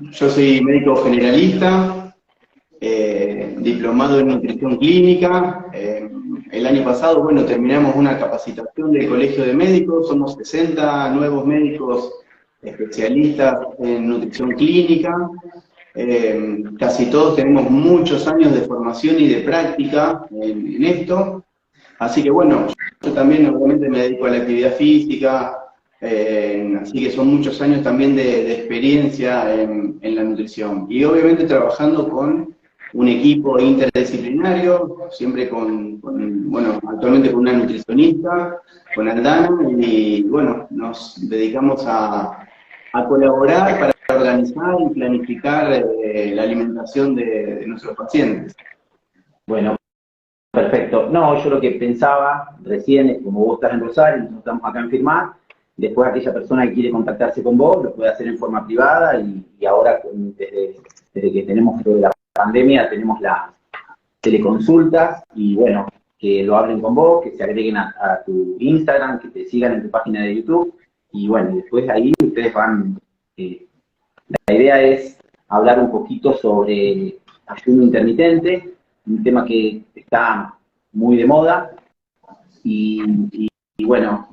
yo soy médico generalista, diplomado en nutrición clínica. El año pasado, bueno, terminamos una capacitación del Colegio de Médicos, somos 60 nuevos médicos especialistas en nutrición clínica. Casi todos tenemos muchos años de formación y de práctica en esto. Así que bueno, yo también obviamente me dedico a la actividad física, así que son muchos años también de experiencia en la nutrición. Y obviamente trabajando con un equipo interdisciplinario, siempre bueno, actualmente con una nutricionista, con Aldana, y bueno, nos dedicamos a colaborar para organizar y planificar la alimentación de nuestros pacientes. Bueno, perfecto. No, yo lo que pensaba recién es, como vos estás en Rosario, nosotros estamos acá en Firmat, después aquella persona que quiere contactarse con vos lo puede hacer en forma privada y ahora desde que tenemos la pandemia tenemos las teleconsultas y bueno, que lo hablen con vos, que se agreguen a tu Instagram, que te sigan en tu página de YouTube y bueno, después ahí ustedes van... la idea es hablar un poquito sobre ayuno intermitente, un tema que está muy de moda y bueno,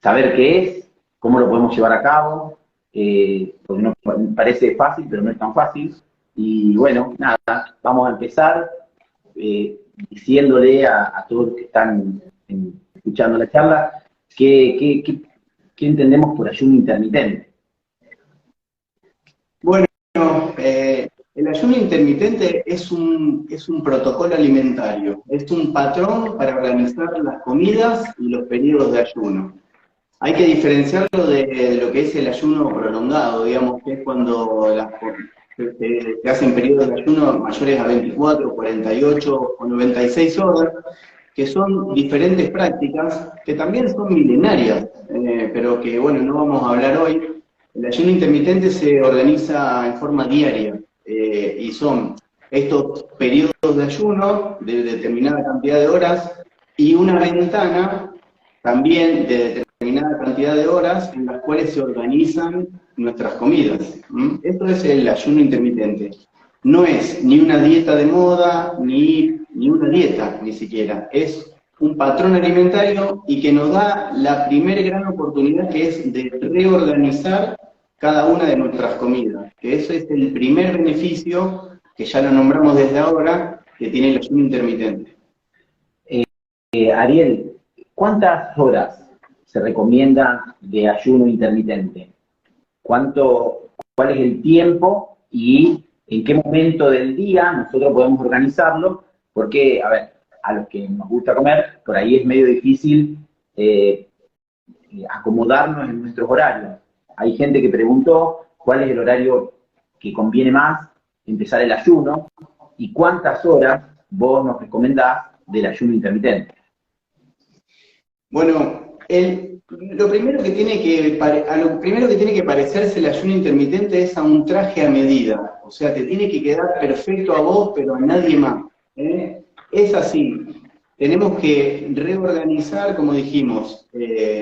saber qué es, cómo lo podemos llevar a cabo, porque no parece fácil, pero no es tan fácil. Y bueno, nada, vamos a empezar diciéndole a todos los que están escuchando la charla qué entendemos por ayuno intermitente. Bueno, el ayuno intermitente es un protocolo alimentario, es un patrón para organizar las comidas y los periodos de ayuno. Hay que diferenciarlo de lo que es el ayuno prolongado, digamos, que es cuando se hacen periodos de ayuno mayores a 24, 48 o 96 horas, que son diferentes prácticas, que también son milenarias, pero que, bueno, no vamos a hablar hoy. El ayuno intermitente se organiza en forma diaria, y son estos periodos de ayuno de determinada cantidad de horas y una ventana también de determinada cantidad de horas en las cuales se organizan nuestras comidas. Esto es el ayuno intermitente. No es ni una dieta de moda, ni una dieta, ni siquiera. Es un patrón alimentario y que nos da la primera gran oportunidad, que es de reorganizar cada una de nuestras comidas. Que ese es el primer beneficio, que ya lo nombramos desde ahora, que tiene el ayuno intermitente. Ariel, ¿cuántas horas se recomienda de ayuno intermitente? ¿Cuál es el tiempo y en qué momento del día nosotros podemos organizarlo? Porque, a ver, a los que nos gusta comer, por ahí es medio difícil acomodarnos en nuestros horarios. Hay gente que preguntó cuál es el horario que conviene más empezar el ayuno y cuántas horas vos nos recomendás del ayuno intermitente. Bueno, lo primero que tiene que parecerse el ayuno intermitente es a un traje a medida. O sea, te tiene que quedar perfecto a vos, pero a nadie más. Es así. Tenemos que reorganizar, como dijimos,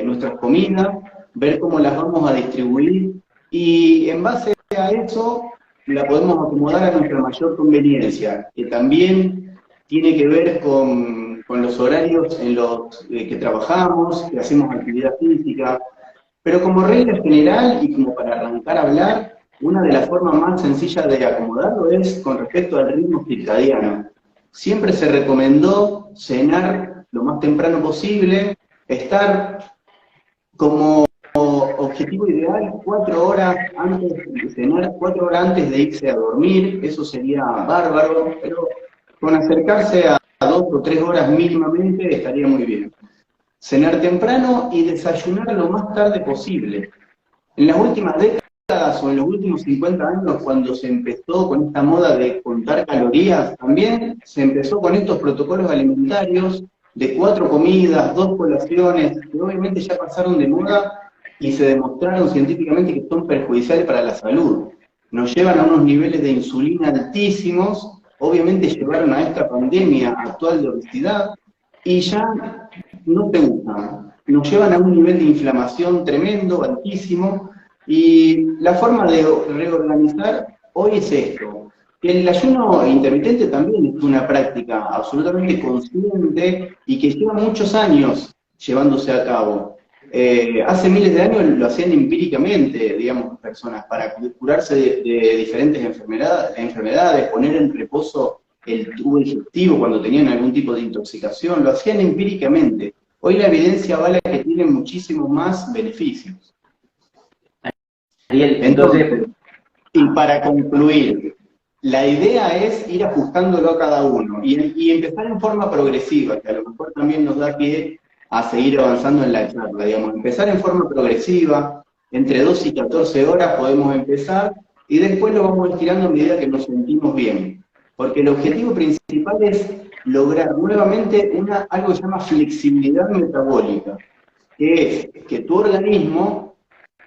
nuestras comidas, ver cómo las vamos a distribuir, y en base a eso la podemos acomodar a nuestra mayor conveniencia, que también tiene que ver con los horarios en los que trabajamos, que hacemos actividad física, pero como regla general y como para arrancar a hablar, una de las formas más sencillas de acomodarlo es con respecto al ritmo circadiano. Siempre se recomendó cenar lo más temprano posible, estar como objetivo ideal 4 horas antes de cenar, 4 horas antes de irse a dormir. Eso sería bárbaro, pero con acercarse a 2 o 3 horas mínimamente estaría muy bien. Cenar temprano y desayunar lo más tarde posible. En las últimas décadas o en los últimos 50 años, cuando se empezó con esta moda de contar calorías, también se empezó con estos protocolos alimentarios de 4 comidas, 2 colaciones, que obviamente ya pasaron de moda y se demostraron científicamente que son perjudiciales para la salud. Nos llevan a unos niveles de insulina altísimos, obviamente llevaron a esta pandemia actual de obesidad, y ya no te gustan. Nos llevan a un nivel de inflamación tremendo, altísimo, Y la forma de reorganizar hoy es esto. Que el ayuno intermitente también es una práctica absolutamente consciente y que lleva muchos años llevándose a cabo. Hace miles de años lo hacían empíricamente, digamos, personas, para curarse de diferentes enfermedades, poner en reposo el tubo digestivo cuando tenían algún tipo de intoxicación, lo hacían empíricamente. Hoy la evidencia avala que tiene muchísimos más beneficios. Entonces, y para concluir, la idea es ir ajustándolo a cada uno y empezar en forma progresiva, que a lo mejor también nos da pie a seguir avanzando en la charla, digamos, empezar en forma progresiva, entre 12 y 14 horas podemos empezar, y después lo vamos estirando a medida que nos sentimos bien. Porque el objetivo principal es lograr nuevamente algo que se llama flexibilidad metabólica, que es que tu organismo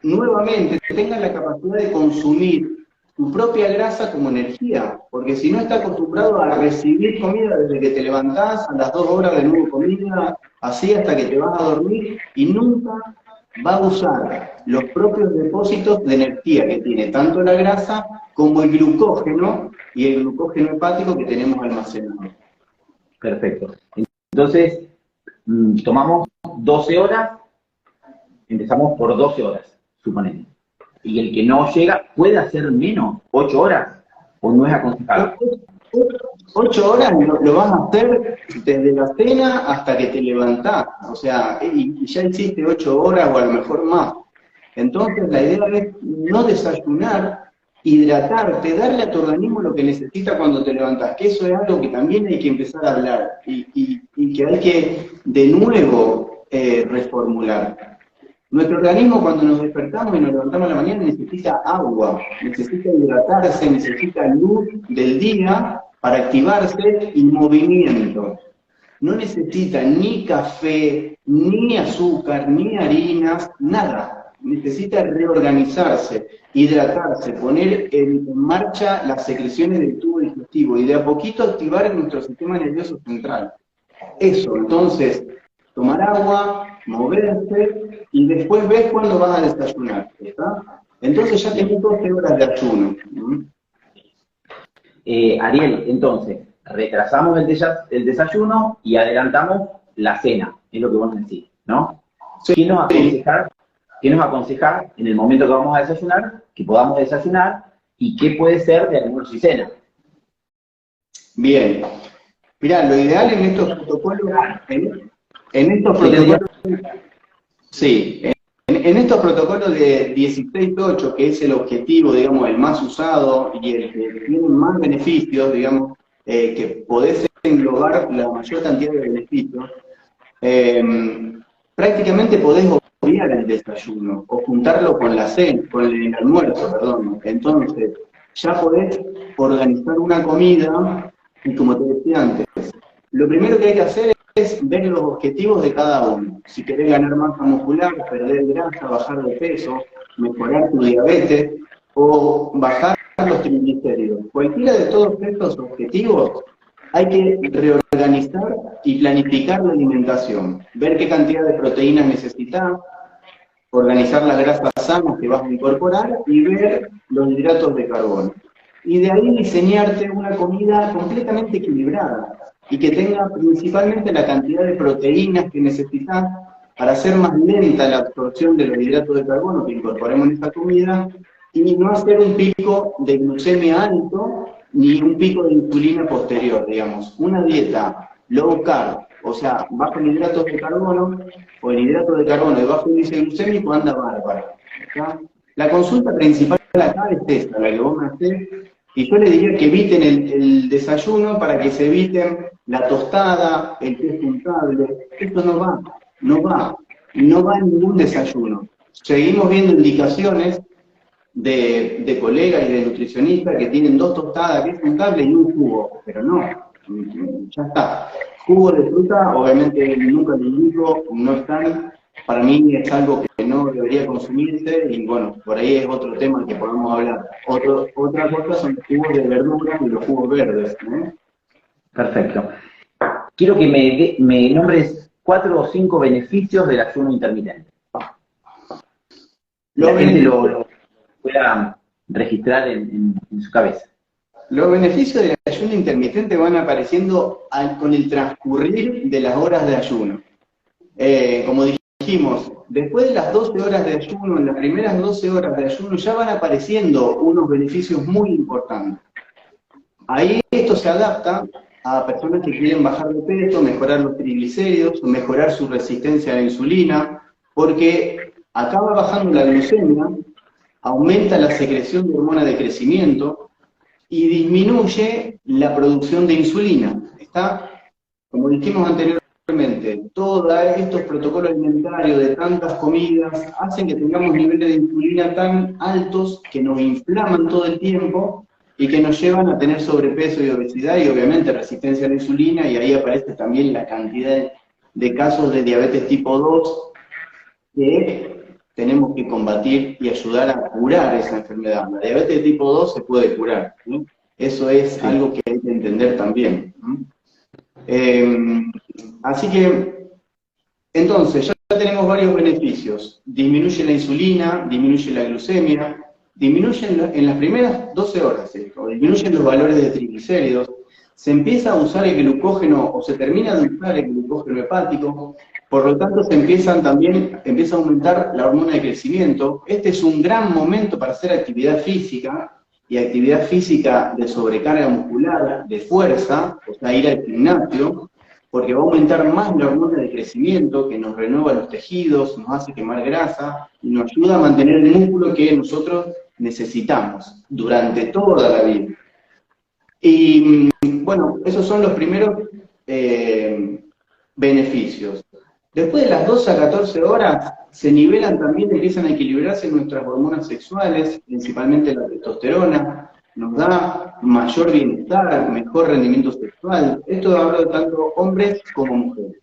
nuevamente tenga la capacidad de consumir tu propia grasa como energía, porque si no está acostumbrado a recibir comida desde que te levantás, a las 2 horas de nuevo comida, así hasta que te vas a dormir, y nunca va a usar los propios depósitos de energía que tiene tanto la grasa como el glucógeno y el glucógeno hepático que tenemos almacenado. Perfecto. Entonces, tomamos 12 horas, empezamos por 12 horas, suponemos. Y el que no llega, ¿puede hacer menos? ¿8 horas? ¿O no es aconsejable? 8 horas lo vas a hacer desde la cena hasta que te levantás. O sea, y ya hiciste 8 horas o a lo mejor más. Entonces la idea es no desayunar, hidratarte, darle a tu organismo lo que necesita cuando te levantás, que eso es algo que también hay que empezar a hablar y que hay que de nuevo reformular. Nuestro organismo cuando nos despertamos y nos levantamos a la mañana necesita agua, necesita hidratarse, necesita luz del día para activarse y movimiento. No necesita ni café, ni azúcar, ni harinas, nada. Necesita reorganizarse, hidratarse, poner en marcha las secreciones del tubo digestivo y de a poquito activar nuestro sistema nervioso central. Eso, entonces, tomar agua, moverse y después ves cuándo vas a desayunar, ¿está? Entonces ya tenés 12 horas de ayuno. Ariel, entonces, retrasamos el desayuno y adelantamos la cena, es lo que vos decís, ¿no? Sí. ¿Qué nos aconseja en el momento que vamos a desayunar, que podamos desayunar, y qué puede ser de almuerzo y cena? Bien. Mirá, lo ideal en estos protocolos, en estos protocolos de 16-8, que es el objetivo, digamos, el más usado y el que tiene más beneficios, digamos, que podés englobar la mayor cantidad de beneficios, prácticamente podés obviar el desayuno o juntarlo con la cena, con el almuerzo, perdón. Entonces, ya podés organizar una comida y, como te decía antes, lo primero que hay que hacer es ver los objetivos de cada uno. Si querés ganar masa muscular, perder grasa, bajar de peso, mejorar tu diabetes o bajar los triglicéridos. Cualquiera de todos estos objetivos hay que reorganizar y planificar la alimentación. Ver qué cantidad de proteínas necesitas, organizar las grasas sanas que vas a incorporar y ver los hidratos de carbono. Y de ahí diseñarte una comida completamente equilibrada y que tenga principalmente la cantidad de proteínas que necesitas para hacer más lenta la absorción de los hidratos de carbono que incorporemos en esta comida y no hacer un pico de glucemia alto ni un pico de insulina posterior, digamos. Una dieta low carb, o sea, bajo en hidratos de carbono, o en hidratos de carbono de bajo índice glucémico, anda bárbaro. ¿Ya? La consulta principal acá es esta, la que vos me hacés, y yo les diría que eviten el desayuno para que se eviten la tostada, el té juntable. Esto no va en ningún desayuno. Seguimos viendo indicaciones de colegas y de nutricionistas que tienen 2 tostadas, té juntable y un jugo, pero no, ya está. Jugo de fruta, obviamente nunca lo indico, no están, para mí es algo que no debería consumirse y bueno, por ahí es otro tema que podemos hablar. Otra cosa son los jugos de verdura y los jugos verdes. Perfecto. Quiero que me nombres 4 o 5 beneficios del ayuno intermitente. La gente pueda registrar en su cabeza. Los beneficios del ayuno intermitente van apareciendo con el transcurrir de las horas de ayuno. Como dijimos, después de las 12 horas de ayuno, en las primeras 12 horas de ayuno, ya van apareciendo unos beneficios muy importantes. Ahí esto se adapta a personas que quieren bajar de peso, mejorar los triglicéridos, mejorar su resistencia a la insulina, porque acaba bajando la glucemia, aumenta la secreción de hormona de crecimiento y disminuye la producción de insulina. ¿Está? Como dijimos anteriormente, todos estos protocolos alimentarios de tantas comidas hacen que tengamos niveles de insulina tan altos que nos inflaman todo el tiempo y que nos llevan a tener sobrepeso y obesidad y obviamente resistencia a la insulina, y ahí aparece también la cantidad de casos de diabetes tipo 2 que tenemos que combatir y ayudar a curar esa enfermedad. La diabetes tipo 2 se puede curar, ¿no? Eso es algo que hay que entender también, ¿no? Así que, entonces, ya tenemos varios beneficios. Disminuye la insulina, disminuye la glucemia, disminuye en las primeras 12 horas, o disminuyen los valores de triglicéridos, se empieza a usar el glucógeno, o se termina de usar el glucógeno hepático, por lo tanto empieza a aumentar la hormona de crecimiento. Este es un gran momento para hacer actividad física, y actividad física de sobrecarga muscular, de fuerza, o sea, ir al gimnasio, porque va a aumentar más la hormona de crecimiento, que nos renueva los tejidos, nos hace quemar grasa, y nos ayuda a mantener el músculo que nosotros necesitamos durante toda la vida. Y bueno, esos son los primeros beneficios. Después de las 12 a 14 horas, se nivelan también, empiezan a equilibrarse nuestras hormonas sexuales, principalmente la testosterona, nos da mayor bienestar, mejor rendimiento sexual. Esto habla tanto hombres como mujeres.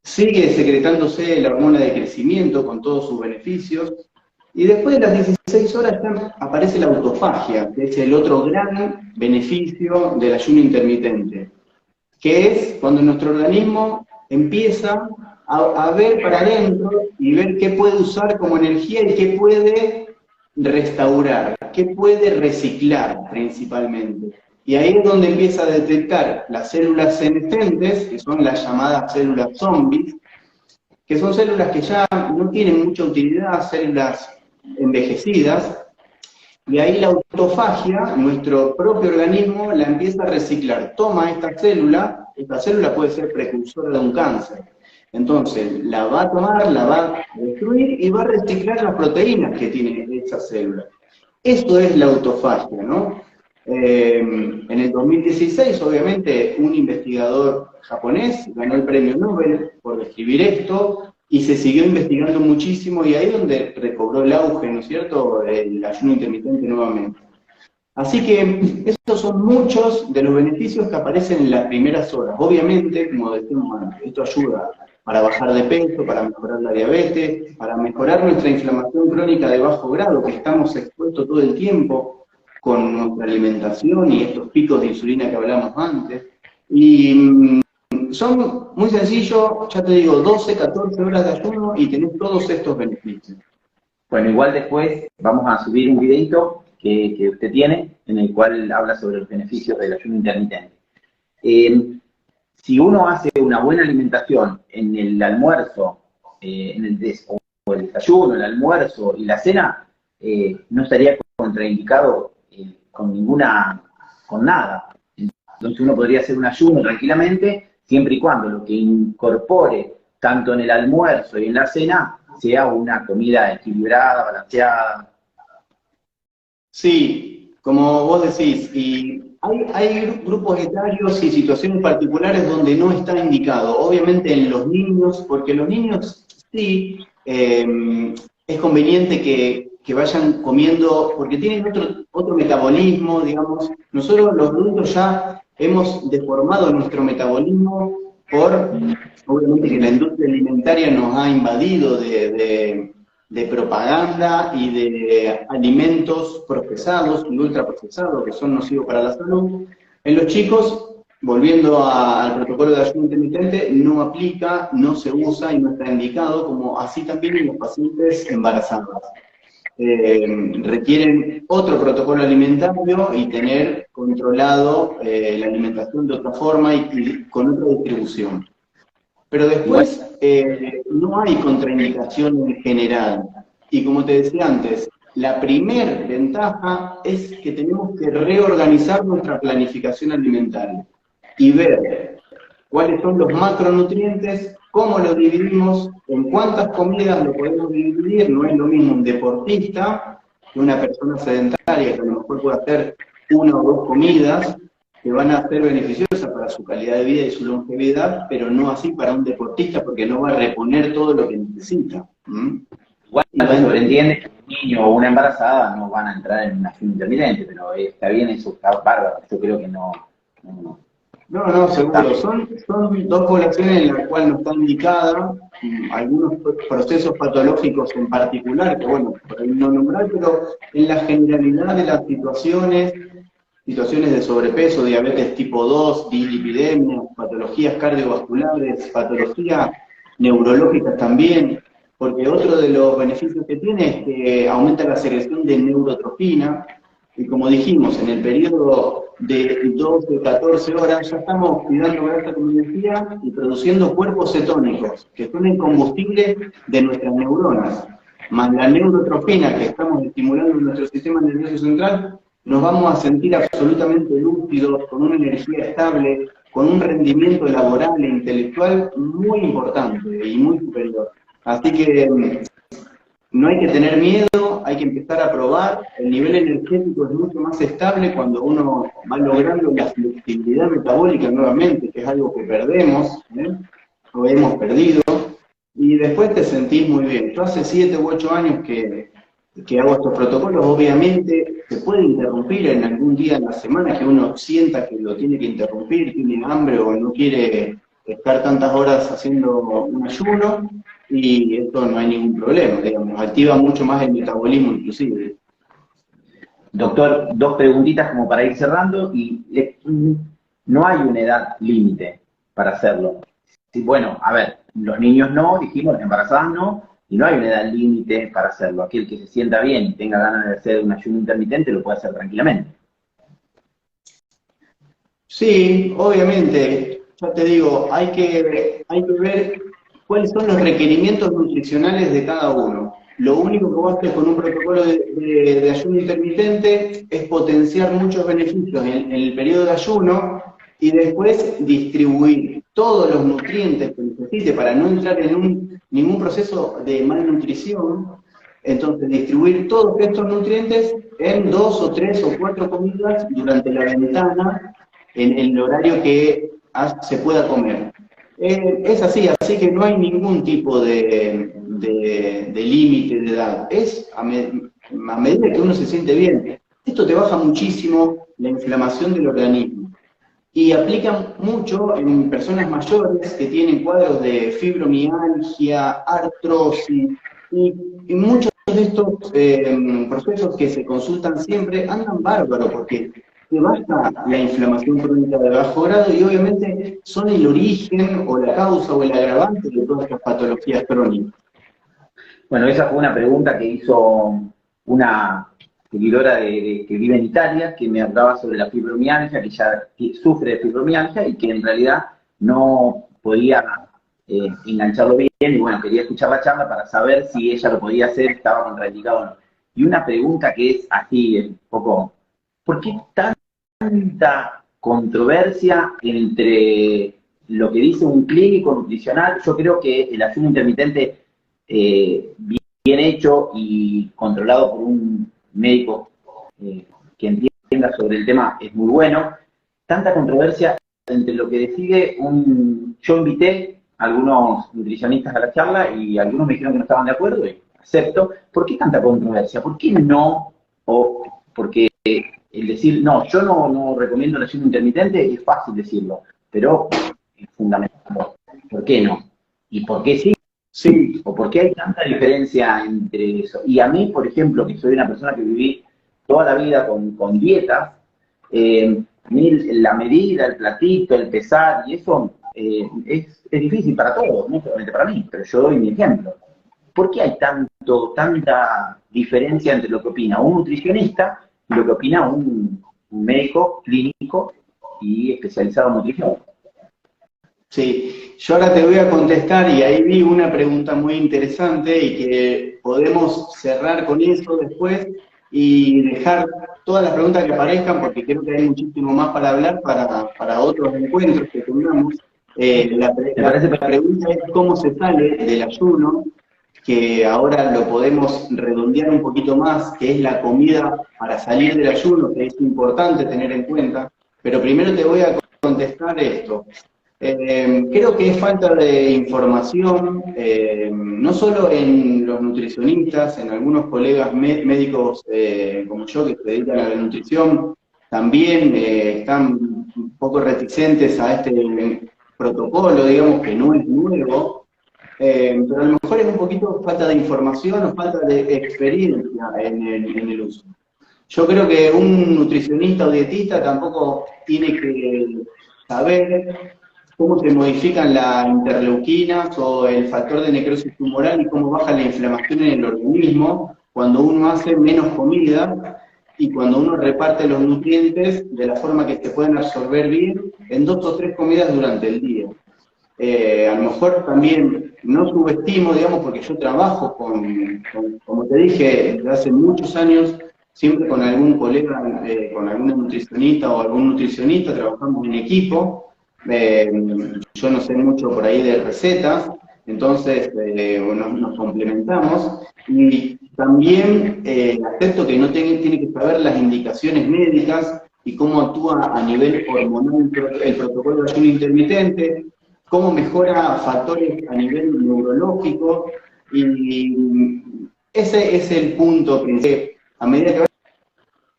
Sigue secretándose la hormona de crecimiento con todos sus beneficios. Y después de las 16 horas ya aparece la autofagia, que es el otro gran beneficio del ayuno intermitente, que es cuando nuestro organismo empieza a ver para adentro y ver qué puede usar como energía y qué puede restaurar, qué puede reciclar principalmente. Y ahí es donde empieza a detectar las células senescentes, que son las llamadas células zombies, que son células que ya no tienen mucha utilidad, células envejecidas, y ahí la autofagia, nuestro propio organismo, la empieza a reciclar. Toma esta célula puede ser precursora de un cáncer. Entonces, la va a tomar, la va a destruir y va a reciclar las proteínas que tiene esa célula. Esto es la autofagia, ¿no? En el 2016, obviamente, un investigador japonés ganó el premio Nobel por describir esto, y se siguió investigando muchísimo, y ahí es donde recobró el auge, ¿no es cierto?, el ayuno intermitente nuevamente. Así que estos son muchos de los beneficios que aparecen en las primeras horas. Obviamente, como decimos antes, esto ayuda para bajar de peso, para mejorar la diabetes, para mejorar nuestra inflamación crónica de bajo grado, que estamos expuestos todo el tiempo con nuestra alimentación y estos picos de insulina que hablamos antes. Y son muy sencillos, ya te digo, 12, 14 horas de ayuno y tenés todos estos beneficios. Bueno, igual después vamos a subir un videito que usted tiene, en el cual habla sobre los beneficios del ayuno intermitente. Si uno hace una buena alimentación en el almuerzo, o el desayuno, el almuerzo y la cena, no estaría contraindicado con nada. Entonces uno podría hacer un ayuno tranquilamente, siempre y cuando lo que incorpore, tanto en el almuerzo y en la cena, sea una comida equilibrada, balanceada. Sí, como vos decís, y hay grupos etarios y situaciones particulares donde no está indicado. Obviamente en los niños, porque los niños sí, es conveniente que vayan comiendo, porque tienen otro metabolismo, digamos. Nosotros los adultos ya hemos deformado nuestro metabolismo obviamente que la industria alimentaria nos ha invadido de propaganda y de alimentos procesados y ultraprocesados que son nocivos para la salud. En los chicos, volviendo al protocolo de ayuno intermitente, no aplica, no se usa y no está indicado, como así también en los pacientes embarazadas. requieren otro protocolo alimentario y tener controlado la alimentación de otra forma y con otra distribución. Pero después no hay contraindicación en general. Y como te decía antes, la primer ventaja es que tenemos que reorganizar nuestra planificación alimentaria y ver cuáles son los macronutrientes, cómo lo dividimos, en cuántas comidas lo podemos dividir. No es lo mismo un deportista que una persona sedentaria que a lo mejor puede hacer una o dos comidas que van a ser beneficiosas para su calidad de vida y su longevidad, pero no así para un deportista porque no va a reponer todo lo que necesita. Igual se sobreentiende que un niño o una embarazada no van a entrar en un ayuno intermitente, pero está bien, eso está bárbaro. Yo creo que no. No, seguro. Son dos poblaciones en las cuales no está indicada, algunos procesos patológicos en particular, que bueno, por ahí no nombrar, pero en la generalidad de las situaciones de sobrepeso, diabetes tipo 2, dislipidemia, patologías cardiovasculares, patologías neurológicas también, porque otro de los beneficios que tiene es que aumenta la secreción de neurotropina, y como dijimos, en el periodo de 12, 14 horas ya estamos cuidando grasa con energía y produciendo cuerpos cetónicos, que son el combustible de nuestras neuronas, más la neurotropina que estamos estimulando en nuestro sistema nervioso central, nos vamos a sentir absolutamente lúcidos, con una energía estable, con un rendimiento laboral e intelectual muy importante y muy superior. Así que no hay que tener miedo, hay que empezar a probar. El nivel energético es mucho más estable cuando uno va logrando la flexibilidad metabólica nuevamente, que es algo que perdemos, o hemos perdido, y después te sentís muy bien. Yo hace 7 u 8 años que hago estos protocolos. Obviamente se puede interrumpir en algún día en la semana que uno sienta que lo tiene que interrumpir, tiene hambre o no quiere estar tantas horas haciendo un ayuno, y esto no hay ningún problema, digamos, activa mucho más el metabolismo inclusive. Doctor, dos preguntitas como para ir cerrando, y no hay una edad límite para hacerlo. Bueno, a ver, los niños no, dijimos, las embarazadas no, y no hay una edad límite para hacerlo. Aquel que se sienta bien y tenga ganas de hacer un ayuno intermitente lo puede hacer tranquilamente. Sí, obviamente, ya te digo, hay que ver cuáles son los requerimientos nutricionales de cada uno. Lo único que vos haces con un protocolo de ayuno intermitente es potenciar muchos beneficios en el periodo de ayuno y después distribuir todos los nutrientes que necesite para no entrar en ningún proceso de malnutrición. Entonces, distribuir todos estos nutrientes en 2 o 3 o 4 comidas durante la ventana, en el horario que se pueda comer. Es así que no hay ningún tipo de límite de edad. Es a medida que uno se siente bien. Esto te baja muchísimo la inflamación del organismo. Y aplica mucho en personas mayores que tienen cuadros de fibromialgia, artrosis, y muchos de estos procesos que se consultan siempre andan bárbaros porque te baja la inflamación crónica de bajo grado y obviamente son el origen o la causa o el agravante de todas estas patologías crónicas. Bueno, esa fue una pregunta que hizo una seguidora que vive en Italia, que me hablaba sobre la fibromialgia, que ya sufre de fibromialgia y que en realidad no podía engancharlo bien, y bueno, quería escuchar la charla para saber si ella lo podía hacer, estaba contraindicado o no. Y una pregunta que es así, un poco, ¿por qué tanta controversia entre lo que dice un clínico nutricional? Yo creo que el ayuno intermitente bien hecho y controlado por un médico que entienda sobre el tema es muy bueno. Tanta controversia entre lo que decide yo invité a algunos nutricionistas a la charla y algunos me dijeron que no estaban de acuerdo y acepto. ¿Por qué tanta controversia? ¿Por qué no? O porque el decir, no, yo no recomiendo el ayuno intermitente, es fácil decirlo, pero es fundamental. ¿Por qué no? ¿Y por qué sí? Sí. ¿O por qué hay tanta diferencia entre eso? Y a mí, por ejemplo, que soy una persona que viví toda la vida con dietas, a mí la medida, el platito, el pesar, y eso es difícil para todos, no solamente para mí, pero yo doy mi ejemplo. ¿Por qué hay tanta diferencia entre lo que opina un nutricionista y lo que opina un médico clínico y especializado en nutrición. Sí, yo ahora te voy a contestar y ahí vi una pregunta muy interesante y que podemos cerrar con eso después y dejar todas las preguntas que aparezcan porque creo que hay muchísimo más para hablar para otros encuentros que tengamos. Me parece La pregunta es cómo se sale del ayuno, que ahora lo podemos redondear un poquito más, que es la comida para salir del ayuno, que es importante tener en cuenta. Pero primero te voy a contestar esto. Creo que es falta de información, no solo en los nutricionistas, en algunos colegas médicos como yo que se dedican a la nutrición, también están un poco reticentes a este protocolo, digamos que no es nuevo, pero a lo mejor es un poquito falta de información o falta de experiencia en el uso. Yo creo que un nutricionista o dietista tampoco tiene que saber cómo se modifican las interleuquinas o el factor de necrosis tumoral y cómo baja la inflamación en el organismo cuando uno hace menos comida y cuando uno reparte los nutrientes de la forma que se pueden absorber bien en 2 o 3 comidas durante el día. A lo mejor también no subestimo, digamos, porque yo trabajo como te dije, desde hace muchos años, siempre con algún colega, con alguna nutricionista o algún nutricionista, trabajamos en equipo. Yo no sé mucho por ahí de recetas, entonces nos complementamos. Y también acepto que no tiene que saber las indicaciones médicas y cómo actúa a nivel hormonal el protocolo de ayuno intermitente, cómo mejora factores a nivel neurológico, y ese es el punto principal. A medida que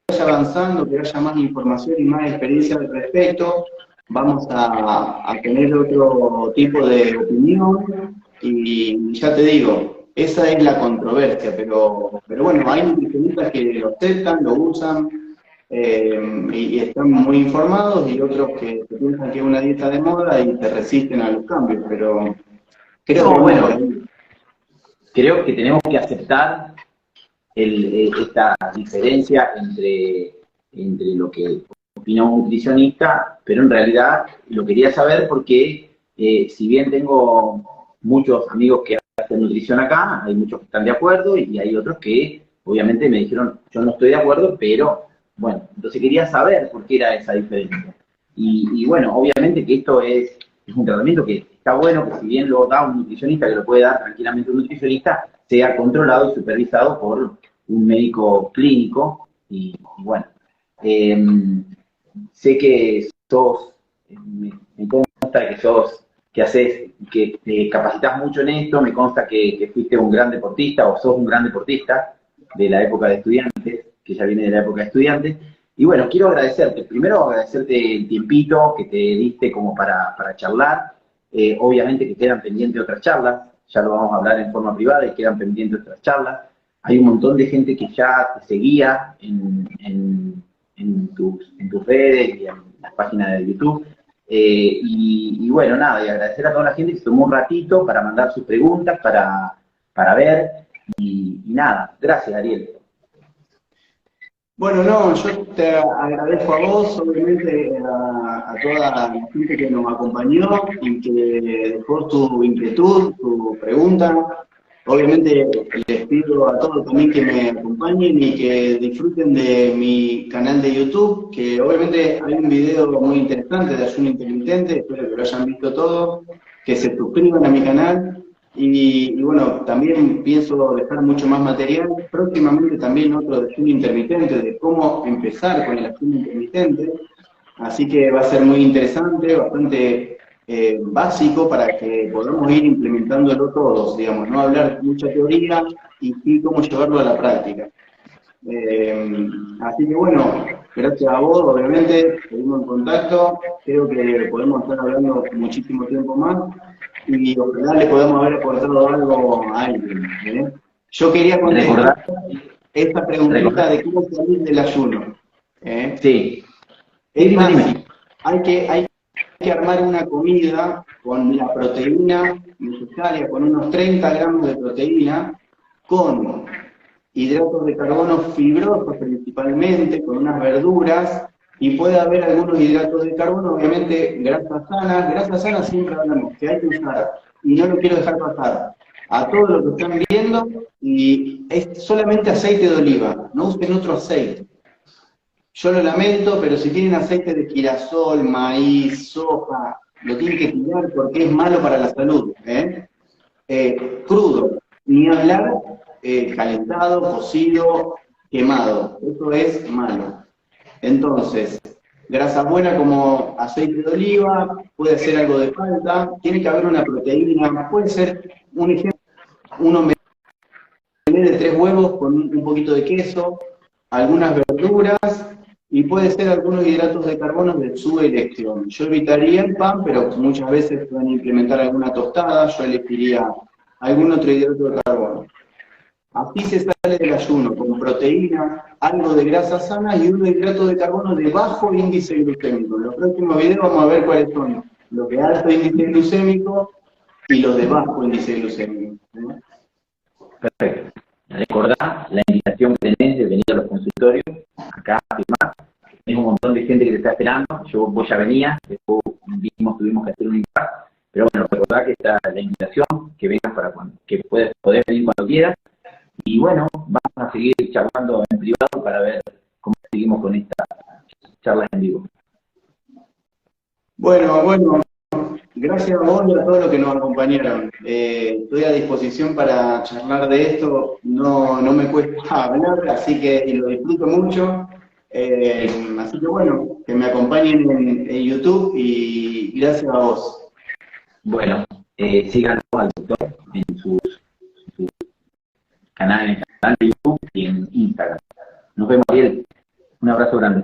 vaya avanzando, que haya más información y más experiencia al respecto, vamos a tener otro tipo de opinión, y ya te digo, esa es la controversia, pero bueno, hay nutricionistas que lo aceptan, lo usan, y están muy informados, y otros que piensan que es una dieta de moda y se resisten a los cambios, pero creo que bueno, creo que tenemos que aceptar esta diferencia entre lo que opina un nutricionista, pero en realidad lo quería saber porque si bien tengo muchos amigos que hacen nutrición acá, hay muchos que están de acuerdo y hay otros que obviamente me dijeron yo no estoy de acuerdo, pero bueno, entonces quería saber por qué era esa diferencia. Y bueno, obviamente que esto es un tratamiento que está bueno, que si bien lo da un nutricionista, que lo puede dar tranquilamente un nutricionista, sea controlado y supervisado por un médico clínico, y bueno, sé que sos, me consta que te capacitas mucho en esto, me consta que fuiste un gran deportista o sos un gran deportista de la época de estudiantes, que ya viene de la época de estudiantes. Y bueno, quiero agradecerte, primero agradecerte el tiempito que te diste como para charlar. Obviamente que quedan pendientes otras charlas, ya lo vamos a hablar en forma privada y quedan pendientes otras charlas. Hay un montón de gente que ya te seguía en tus redes y en las páginas de YouTube. Y bueno, nada, y agradecer a toda la gente que se tomó un ratito para mandar sus preguntas, para ver. Y nada, gracias, Ariel. bueno, no, yo te agradezco a vos, obviamente a toda la gente que nos acompañó y que dejó tu inquietud, tu pregunta. Obviamente les pido a todos también que me acompañen y que disfruten de mi canal de YouTube, que obviamente hay un video muy interesante de ayuno intermitente, espero que lo hayan visto todos, que se suscriban a mi canal. Y bueno, también pienso dejar mucho más material, próximamente también otro de ayuno intermitente, de cómo empezar con el ayuno intermitente, así que va a ser muy interesante, bastante básico para que podamos ir implementándolo todos, digamos, no hablar mucha teoría y sí cómo llevarlo a la práctica. Así que bueno, gracias a vos, obviamente, seguimos en contacto, creo que podemos estar hablando muchísimo tiempo más, y ojalá le podemos haber aportado algo a alguien. Yo quería contestar esta preguntita de cómo salir del ayuno. Sí. Es fácil. Hay que armar una comida con la proteína necesaria, con unos 30 gramos de proteína, con hidratos de carbono fibrosos principalmente, con unas verduras, y puede haber algunos hidratos de carbono, obviamente grasas sanas siempre hablamos que hay que usar, y no lo quiero dejar pasar. A todos los que están viendo, y es solamente aceite de oliva, no usen otro aceite. Yo lo lamento, pero si tienen aceite de girasol, maíz, soja, lo tienen que tirar porque es malo para la salud. Crudo, ni hablar, calentado, cocido, quemado. Eso es malo. Entonces, grasa buena como aceite de oliva, puede ser algo de palta, tiene que haber una proteína, puede ser un ejemplo, un omelette de 3 huevos con un poquito de queso, algunas verduras, y puede ser algunos hidratos de carbono de su elección. Yo evitaría el pan, pero muchas veces pueden implementar alguna tostada, yo elegiría algún otro hidrato de carbono. Así se sale del ayuno, con proteína, algo de grasa sana y un hidrato de carbono de bajo índice glucémico. En los próximos videos vamos a ver cuáles son los de alto índice glucémico y los de bajo índice glucémico. Perfecto. Recordá la invitación que tenés de venir a los consultorios, acá a firmar. Tenés un montón de gente que te está esperando. Vos ya venías, después tuvimos que hacer un impacto. Pero bueno, recordá que está la invitación, que vengas para que podés venir cuando quieras. Y bueno, vamos a seguir charlando en privado para ver cómo seguimos con esta charla en vivo. Bueno, gracias a vos y a todos los que nos acompañaron. Estoy a disposición para charlar de esto, no me cuesta hablar, así que y lo disfruto mucho. Así que bueno, que me acompañen en YouTube y gracias a vos. Bueno, síganos al doctor en sus canales de YouTube y en Instagram. Nos vemos, Ariel. Un abrazo grande.